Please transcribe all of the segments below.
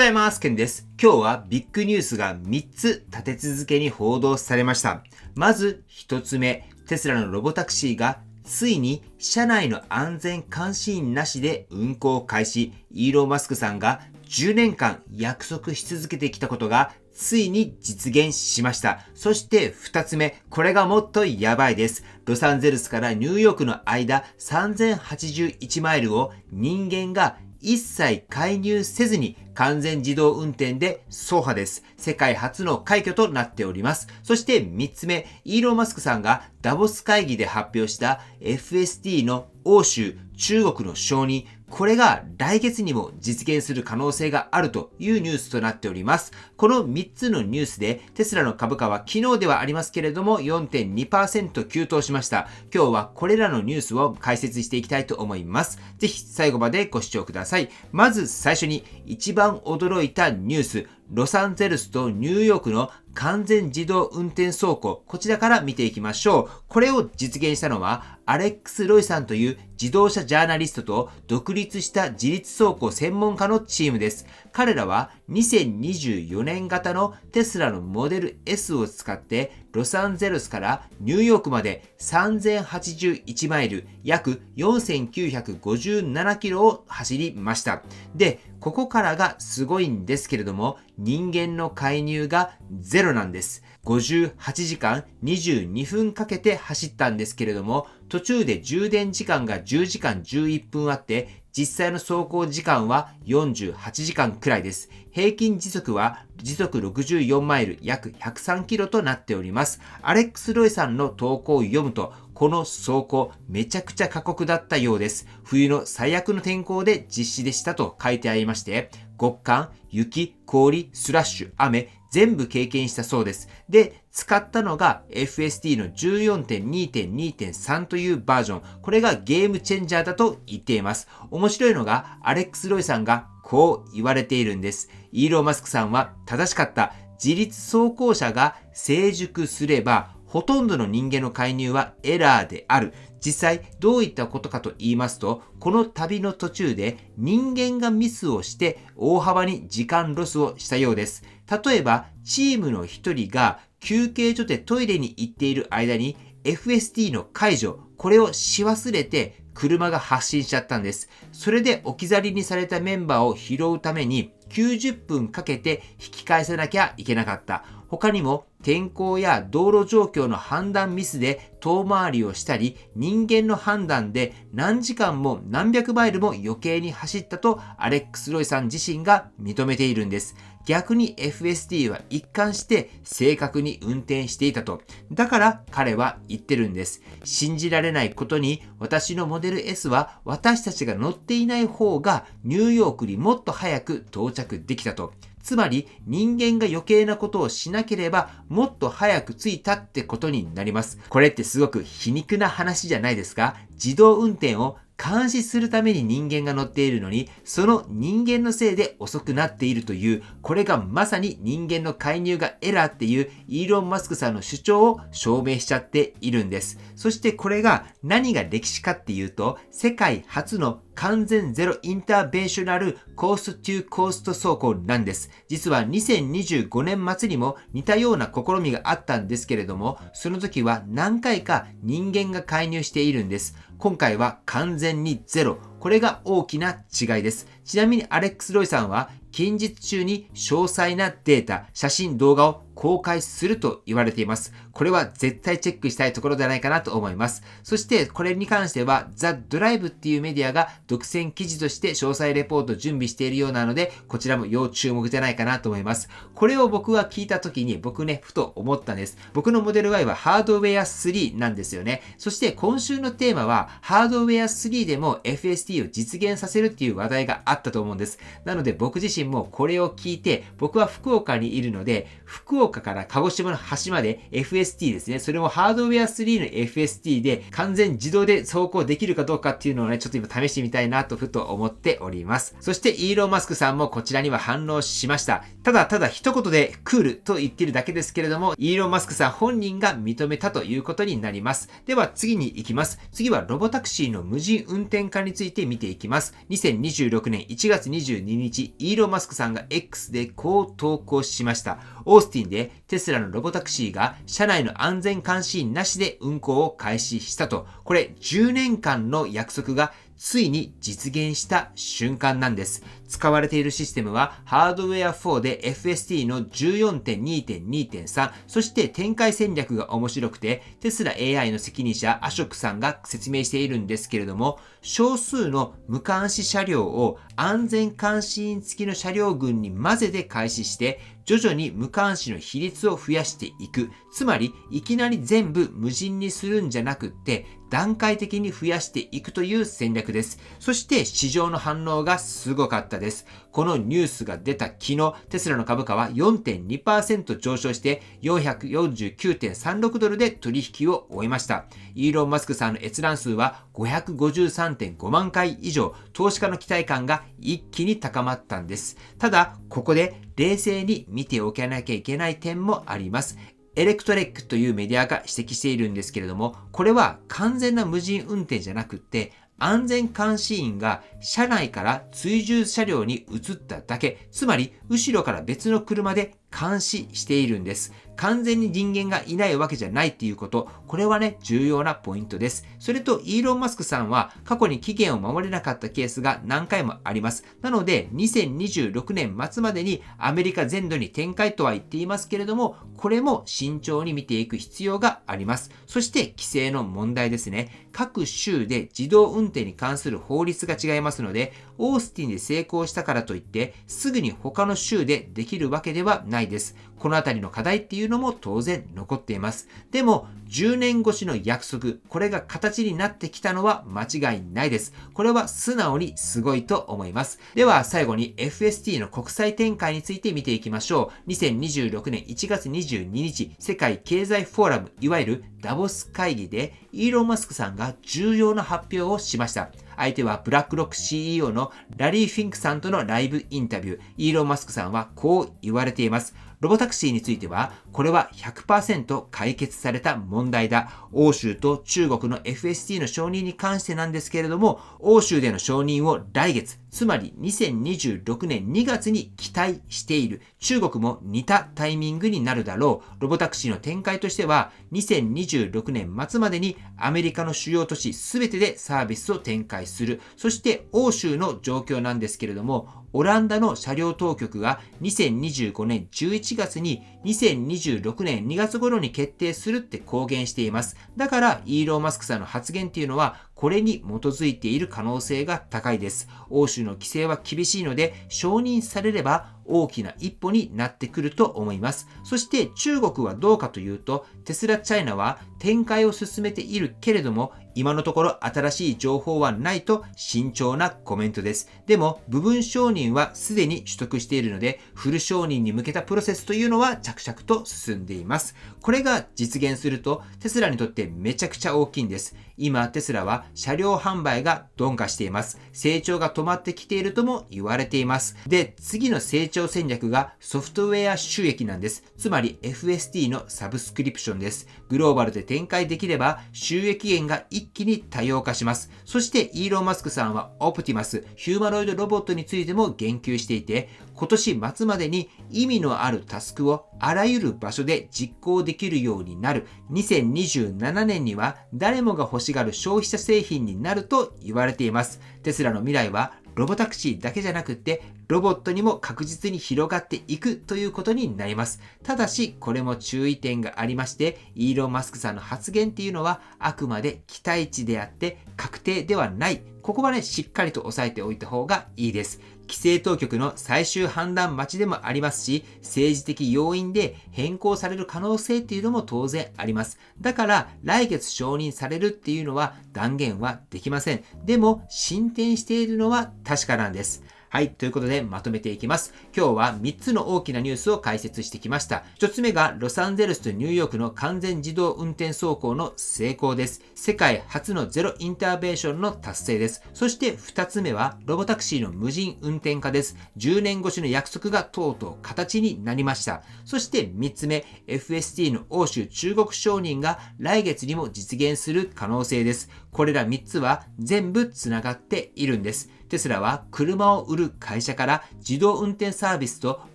ございます。ケンです。今日はビッグニュースが3つ立て続けに報道されました。まず1つ目、テスラのロボタクシーがついに車内の安全監視員なしで運行開始。イーロン・マスクさんが10年間約束し続けてきたことがついに実現しました。そして2つ目、これがもっとやばいです。ロサンゼルスからニューヨークの間3081マイルを人間が一切介入せずに完全自動運転で走破です。世界初の快挙となっております。そして3つ目、イーロン・マスクさんがダボス会議で発表した FSD の欧州、中国の承認、これが来月にも実現する可能性があるというニュースとなっております。この3つのニュースでテスラの株価は昨日ではありますけれども 4.2% 急騰しました。今日はこれらのニュースを解説していきたいと思います。ぜひ最後までご視聴ください。まず最初に一番驚いたニュース、ロサンゼルスとニューヨークの完全自動運転走行、こちらから見ていきましょう。これを実現したのはアレックス・ロイさんという自動車ジャーナリストと独立した自律走行専門家のチームです。彼らは2024年型のテスラのモデル S を使ってロサンゼルスからニューヨークまで3081マイル、約4957キロを走りました。で、ここからがすごいんですけれども、人間の介入がゼロなんです。58時間22分かけて走ったんですけれども、途中で充電時間が10時間11分あって、実際の走行時間は48時間くらいです。平均時速は時速64マイル、約103キロとなっております。アレックス・ロイさんの投稿を読むと、この走行めちゃくちゃ過酷だったようです。冬の最悪の天候で実施でしたと書いてありまして、極寒、雪、氷、スラッシュ、雨、全部経験したそうです。で、使ったのが FSD の 14.2.2.3 というバージョン。これがゲームチェンジャーだと言っています。面白いのがアレックス・ロイさんがこう言われているんです。イーロン・マスクさんは正しかった。自律走行車が成熟すればほとんどの人間の介入はエラーである。実際どういったことかと言いますと、この旅の途中で人間がミスをして大幅に時間ロスをしたようです。例えばチームの一人が休憩所でトイレに行っている間に FSD の解除、これをし忘れて車が発進しちゃったんです。それで置き去りにされたメンバーを拾うために90分かけて引き返さなきゃいけなかった。他にも天候や道路状況の判断ミスで遠回りをしたり、人間の判断で何時間も何百マイルも余計に走ったとアレックス・ロイさん自身が認めているんです。逆に FSD は一貫して正確に運転していたと。だから彼は言ってるんです。信じられないことに私のモデル S は私たちが乗っていない方がニューヨークにもっと早く到着できたと。つまり人間が余計なことをしなければもっと早く着いたってことになります。これってすごく皮肉な話じゃないですか？自動運転を監視するために人間が乗っているのに、その人間のせいで遅くなっているという、これがまさに人間の介入がエラーっていうイーロン・マスクさんの主張を証明しちゃっているんです。そしてこれが何が歴史かっていうと、世界初の完全ゼロインターベンショナルコーストトゥコースト走行なんです。実は2025年末にも似たような試みがあったんですけれども、その時は何回か人間が介入しているんです。今回は完全にゼロ。これが大きな違いです。ちなみにアレックス・ロイさんは近日中に詳細なデータ、写真、動画を公開すると言われています。これは絶対チェックしたいところじゃないかなと思います。そしてこれに関してはザ・ドライブっていうメディアが独占記事として詳細レポートを準備しているようなので、こちらも要注目じゃないかなと思います。これを僕は聞いた時にふと思ったんです。僕のモデル Y はハードウェア3なんですよね。そして今週のテーマはハードウェア3でも FSD を実現させるっていう話題があったと思うんです。なので僕自身もこれを聞いて、僕は福岡にいるので、福福岡から鹿児島の端まで FST ですね。それもハードウェア3の FST で完全自動で走行できるかどうかっていうのをね、ちょっと今試してみたいなとふと思っております。そしてイーロン・マスクさんもこちらには反応しました。ただ一言でクールと言ってるだけですけれども、イーロン・マスクさん本人が認めたということになります。では次に行きます。次はロボタクシーの無人運転化について見ていきます。2026年1月22日、イーロン・マスクさんが X でこう投稿しました。オースティンでテスラのロボタクシーが車内の安全監視員なしで運行を開始したと。これ10年間の約束がついに実現した瞬間なんです。使われているシステムはハードウェア4で FST の 14.2.2.3 そして展開戦略が面白くてテスラ AI の責任者アショクさんが説明しているんですけれども、少数の無監視車両を安全監視員付きの車両群に混ぜて開始して徐々に無監視の比率を増やしていく。つまりいきなり全部無人にするんじゃなくって段階的に増やしていくという戦略です。そして市場の反応がすごかったです。このニュースが出た昨日、テスラの株価は 4.2% 上昇して449.36ドルで取引を終えました。イーロン・マスクさんの閲覧数は553.5万回以上、投資家の期待感が一気に高まったんです。ただ、ここで冷静に見ておかなきゃいけない点もあります。エレクトレックというメディアが指摘しているんですけれども、これは完全な無人運転じゃなくって、安全監視員が車内から追従車両に移っただけ、つまり後ろから別の車で監視しているんです。完全に人間がいないわけじゃないっていうこと、これはね、重要なポイントです。それと、イーロン・マスクさんは過去に期限を守れなかったケースが何回もあります。なので、2026年末までにアメリカ全土に展開とは言っていますけれども、これも慎重に見ていく必要があります。そして、規制の問題ですね。各州で自動運転に関する法律が違いますので、オースティンで成功したからといって、すぐに他の州でできるわけではないです。このあたりの課題っていうのも当然残っています。でも、10年越しの約束、これが形になってきたのは間違いないです。これは素直にすごいと思います。では最後に FST の国際展開について見ていきましょう。2026年1月22日、世界経済フォーラム、いわゆるダボス会議でイーロン・マスクさんが重要な発表をしました。相手はブラックロック CEO のラリー・フィンクさんとのライブインタビュー。イーロン・マスクさんはこう言われています。ロボタクシーについては、これは 100% 解決された問題だ。欧州と中国の FST の承認に関してなんですけれども、欧州での承認を来月、つまり2026年2月に期待している。中国も似たタイミングになるだろう。ロボタクシーの展開としては、2026年末までにアメリカの主要都市すべてでサービスを展開する。そして欧州の状況なんですけれども、オランダの車両当局が2025年11月に2026年2月頃に決定するって公言しています。だからイーロン・マスクさんの発言っていうのはこれに基づいている可能性が高いです。欧州の規制は厳しいので承認されれば大きな一歩になってくると思います。そして中国はどうかというと、テスラチャイナは展開を進めているけれども、今のところ新しい情報はないと慎重なコメントです。でも部分承認はすでに取得しているので、フル承認に向けたプロセスというのは着々と進んでいます。これが実現するとテスラにとってめちゃくちゃ大きいんです。今テスラは車両販売が鈍化しています。成長が止まってきているとも言われています。で、次の成長戦略がソフトウェア収益なんです。つまり FST のサブスクリプションです。グローバルで展開できれば収益源が一気に多様化します。そしてイーロン・マスクさんはオプティマス、ヒューマノイドロボットについても言及していて、今年末までに意味のあるタスクをあらゆる場所で実行できるようになる。2027年には誰もが欲しがる消費者製品になると言われています。テスラの未来はロボタクシーだけじゃなくってロボットにも確実に広がっていくということになります。ただしこれも注意点がありまして、イーロン・マスクさんの発言っていうのはあくまで期待値であって確定ではない。ここはね、しっかりと押さえておいた方がいいです。規制当局の最終判断待ちでもありますし、政治的要因で変更される可能性っていうのも当然あります。だから来月承認されるっていうのは断言はできません。でも進展しているのは確かなんです。はい、ということでまとめていきます。今日は3つの大きなニュースを解説してきました。1つ目がロサンゼルスとニューヨークの完全自動運転走行の成功です。世界初のゼロインターベンションの達成です。そして2つ目はロボタクシーの無人運転化です。10年越しの約束がとうとう形になりました。そして3つ目、FSD の欧州中国承認が来月にも実現する可能性です。これら3つは全部つながっているんです。テスラは車を売る会社から自動運転サービスと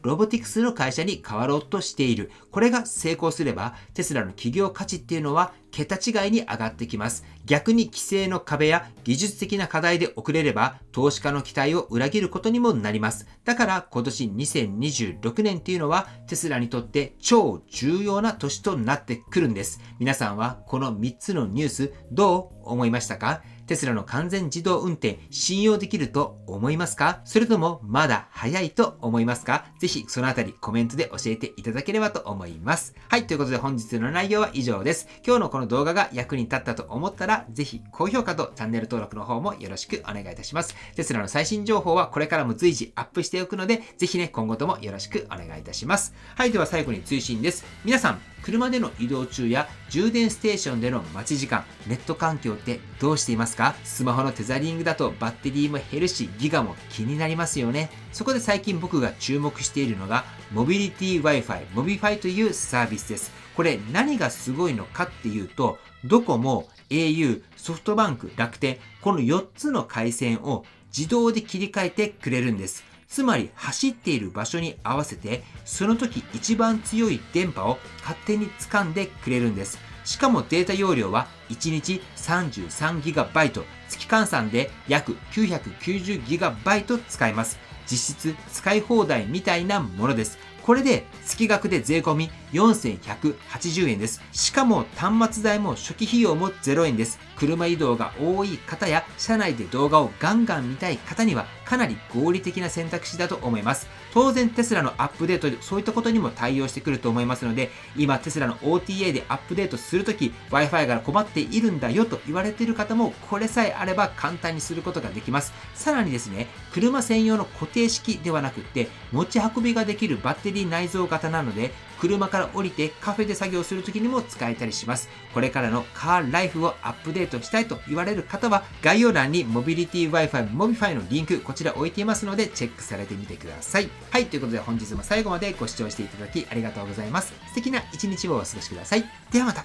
ロボティクスの会社に変わろうとしている。これが成功すればテスラの企業価値っていうのは桁違いに上がってきます。逆に規制の壁や技術的な課題で遅れれば投資家の期待を裏切ることにもなります。だから今年2026年っていうのはテスラにとって超重要な年となってくるんです。皆さんはこの3つのニュースどう思いましたか？テスラの完全自動運転信用できると思いますか？それともまだ早いと思いますか？ぜひそのあたりコメントで教えていただければと思います。はい、ということで本日の内容は以上です。今日のこの動画が役に立ったと思ったらぜひ高評価とチャンネル登録の方もよろしくお願いいたします。テスラの最新情報はこれからも随時アップしておくのでぜひね今後ともよろしくお願いいたします。はい、では最後に追伸です。皆さん車での移動中や充電ステーションでの待ち時間、ネット環境ってどうしていますか？スマホのテザリングだとバッテリーも減るしギガも気になりますよね。そこで最近僕が注目しているのがモビリティ Wi-Fi、Mobify というサービスです。これ何がすごいのかっていうと、ドコモ、au、ソフトバンク、楽天、この4つの回線を自動で切り替えてくれるんです。つまり走っている場所に合わせてその時一番強い電波を勝手に掴んでくれるんです。しかもデータ容量は1日 33GB、月換算で約 990GB 使えます。実質使い放題みたいなものです。これで月額で税込み4180円です。しかも端末代も初期費用も0円です。車移動が多い方や車内で動画をガンガン見たい方にはかなり合理的な選択肢だと思います。当然テスラのアップデートでそういったことにも対応してくると思いますので、今テスラの OTA でアップデートするとき Wi-Fi が困っているんだよと言われている方もこれさえあれば簡単にすることができます。さらにですね、車専用の固定式ではなくって持ち運びができるバッテリー内蔵型なので車から降りてカフェで作業するときにも使えたりします。これからのカーライフをアップデートしたいと言われる方は概要欄にモビリティ Wi-Fi Mobify のリンクこちら置いていますのでチェックされてみてください。はい、ということで本日も最後までご視聴していただきありがとうございます。素敵な一日をお過ごしください。ではまた。